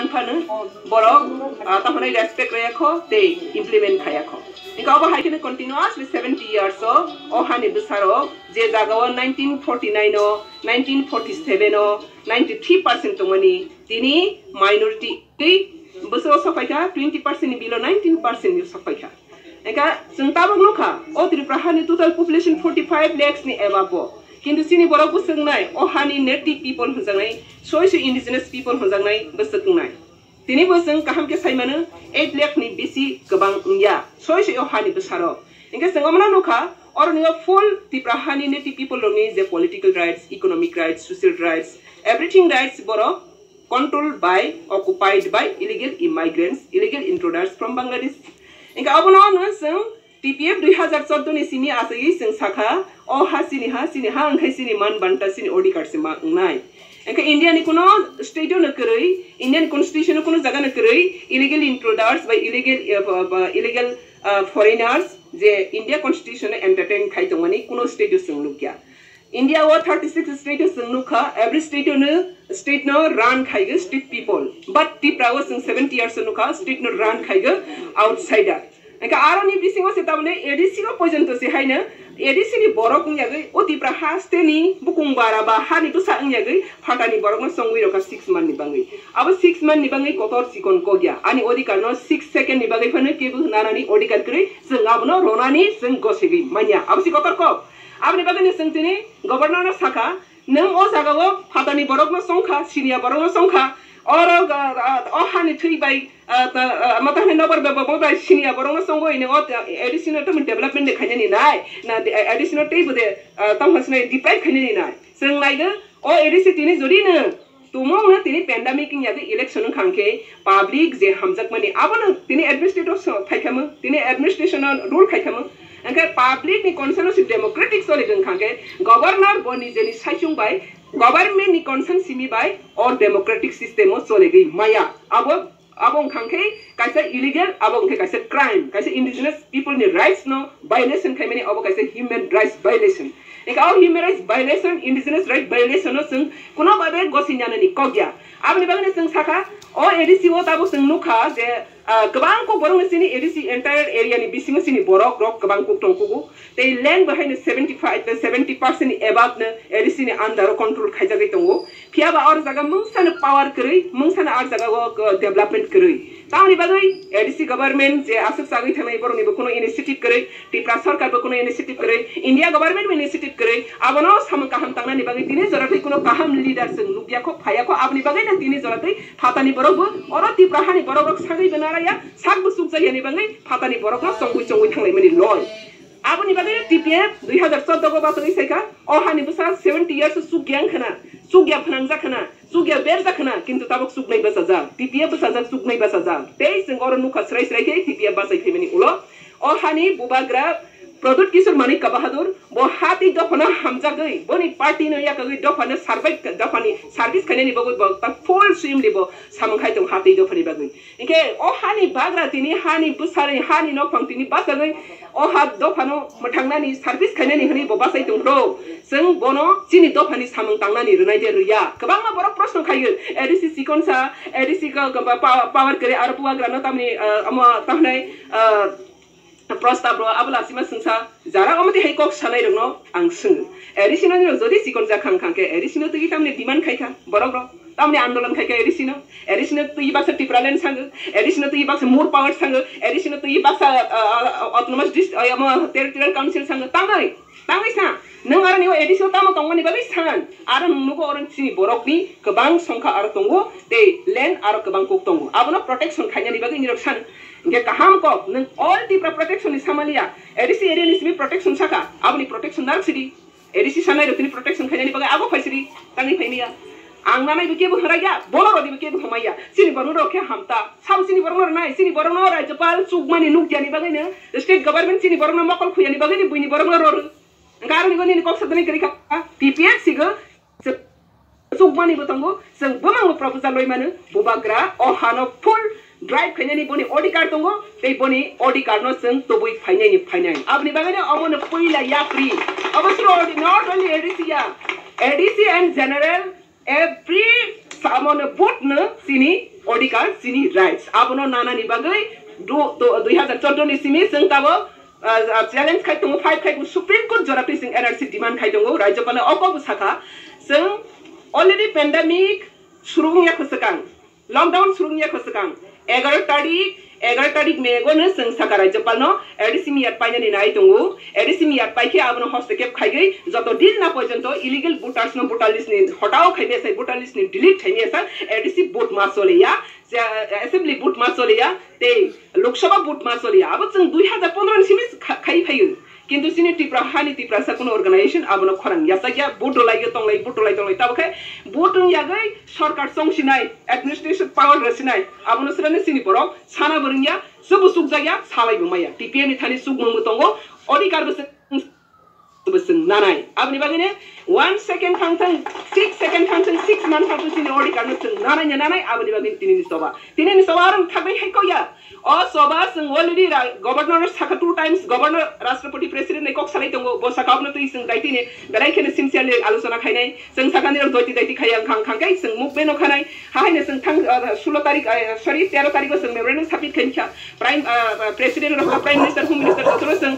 मानफानो borok tamane respect rayakho te implement khayakho inka aba haikene continuously 70 years o hani bisaro je jagao 1949 o 1947 o 93% tongani tini minority ti busro safaika 20% ni below 19% ni safaika eka sengtabok nokha o Tripura ni total population 45 lakhs ni above kintu sini borok busengnai o hani native people hunjangnai soise indigenous people hunjangnai busengnai tini boseng kaham ke saimano 8 lakh ni bisi gobang ya soise o hani besaro inga sengamana nokha or ni full Tripura ni native people ni the political rights economic rights social rights everything rights borok controlled by occupied by illegal immigrants illegal intruders from Bangladesh inga abono no seng TPF 2014 ni sini asai seng sakha o hasini angkai sini man banta sini odi card sima ngai enka India ni kuno state no kerei Indian constitution no kuno jaga no kerei illegal intruders by illegal foreigners je India constitution entertain khai tongani kuno state seng lukya India wa 36 state seng lukha every state no run khaiga state people but Tripura was 70 years lukha state no run khaiga outsider enka aroni bisingo se tamne ADC no poison to se haina ADC ni borok nyagai o Tripura haste ni bukung bara ba hani to sa nyagai phatani borok no songwi roka 6 man ni bangai aba 6 man ni bangai kotor sikon ko gya ani odikar no 6 second ni bangai phane kebu nanani odikar kre sengabno ronani seng gosegi manya absi kotor ko abni bagani sengtini governor no saka nang o jaga o phatani borok no songkha sinia borok no songkha or o hani thui bai mata he nabar baba boda sinia borong songo ine o additional to development de khani ni nai na additional tei bude tam hasnai deprive khani ni nai seng nai ga o addition tini jodi na tumong na tini pandemic ya de election khangke public je hamjak mani abana tini administrative thaikam tini administration rule thaikam angke public ni consensus democratic solution khangke governor boni jeni saisung bai government ni consent simi bai or democratic system o solegei maya abong khangke kaisa illegal abong ke kaisa crime kaisa indigenous people ni rights no violation khaimani abo kaisa human rights violation eka human rights violation indigenous right violation no sing kuno bade gosinyana ni kogya abni bagni sing saka o ADC o tabo sing nukha je gabang ko borong sini ADC entire area ni bising sini borok rok gabang ko tongku they land behind 75 to 70% above na ADC ni under control khaija gai tongo phiaba or jaga mungsan power krai mungsan ar jaga go development krai tauni bagai ADC government je asuk sagai thanai borong ni kono initiative krai Tripura sarkar bo kono initiative krai India government me initiative krai abono sam kaham tangna ni bagai tini jaratai kono kaham leader sing lubya ko phaya ko abni bagai na tini jaratai phatani borok bo or Tripura ni borok sagai benara ya sak bu suk jaya ni bagai phatani borok no songui thanglai mani loy aboni bagai TPF 2014 ko basoi seka o hani busa 70 years sugyang khana sugya phanangja khana sugya berja khana kintu tabok suk nai basa ja TPF basa ja suk nai basa ja tei sing or nu khasrai srai ke TPF basai khemani ulo o hani bubagra Product Kishore Manik Bahadur bo hati dofana hamja gai boni party no ya gai dofana survive dofani service khane ni bogo ta full swim libo samkhai tong hati dofani bagai inke o hani bagra tini hani busare hani no pangtini basagai o hat dofano mathangna ni service khane ni hani bo basai tong ro sing bono chini dofani samang tangna ni runai de ruya kabang ma borok proshno khaiyo ADC sikonsa ADC ka power kare arpuwa grana tamni ama tahnai प्रस्ताव रो abla sima sungsa jara omati hai kok sanai rong no ang sung additional ni jodi sikon ja khang khang ke additional to itamne demand khai kha borok ro tamne andolan khai ke additional to i baksa Tripura land sang additional to i baksa more power sang additional to i baksa autonomous territorial council sang tangai sa nang ara ni additional tamo tongmani bagai san ara nugo oran sini borok ni kebang songkha ara tongo te land ara kebang kok tongo abono protection khanya ni bagai ni roksan Nge kaham ko nang all Tripura protection is samalia ADC area ni simi protection saka abni protection dar sidi ADC sanai ro tini protection khanya ni bagai abo phaisiri tangi phaimia angna nai buke bu haraya bolo ro di buke bu hamaya sini baru ro ke hamta sam sini baru nai sini baru no rajapal sugmani nuk jani bagai na state government sini baru no makol khuyani bagai ni buini baru no ro ngaro ni goni ni kok sadani kari ka TPF siga sugmani botango sang bomang proposal loi manu bubagra o hano full drive khanyani boni odi card tongo tei boni odi card no seng tobui phainai abni bagane amon poila ya free abasro not only ADC ya ADC and general every samon vote na sini अधिकार सिनि rights आबनो नानानि बागै 2014 नि सिमि जों Tabo challenge खाइ दङ fight खाइ supreme court जरापि जों NRC demand खाइ दङ राज्यपाल अकब साखा जों अलरेडी पेंडेमिक सुरुंगिया खसकां लॉकडाउन सुरुंगिया खसकां 11 तारिख मेगोनो जों साखा राज्यपाल नो एडिसी मियात पाइनानि नाय दङ एडिसी मियात पाइखे आबनो हस्तक्षेप खाइगै जत दिन ना पर्यन्त इलीगल वोटार्स नो वोटार लिस्ट नि हटाओ खाइबे सै वोटार लिस्ट नि डिलीट खाइबे सा एडिसी वोट मासोलिया असेंबली वोट मासोलिया ते लोकसभा वोट मासोलिया अब जों 2015 सिमि खाइ फाइयो किन्तु सिनि टिप्रा हानि टिप्रा सा कुनो अर्गेनाइजेशन आबनो खरं यासागिया बोटो लाइयो तंगलाय ताबखे बोटो यागै सरकार संसिनाय एडमिनिस्ट्रेशन पावर रसिनाय आबनो सरने सिनि परम साना बरिया सब सुक जाया सालायबो माया टिपिए नि थानि सुक मंगो तंगो अधिकार बस नानाय आबनि बागैने 1 सेकेंड थांथों 6 सेकेंड थांथों 6 मान थांथों सिनि अधिकार न नानाय आबनि बागै तिनि सभा आरो थाबै हाइकोया अ सभा जों अलरेडी गवर्नर साखा 2 टाइम्स गवर्नर राष्ट्रपति प्रेसिडेंट नै कक सालाय दंगो बसाकावनो तै जों दाइतिने बेलायखेने सिनसियरलि आलोचना खायनाय जों साखानि दयति दाइति खाय खांखांखाय जों मुभमेन्ट खानाय हाहायने जों थां 16 तारिख सरी 13 तारिख जों मेमोरेंडम साबमिट खायखा prime president prime minister home minister जों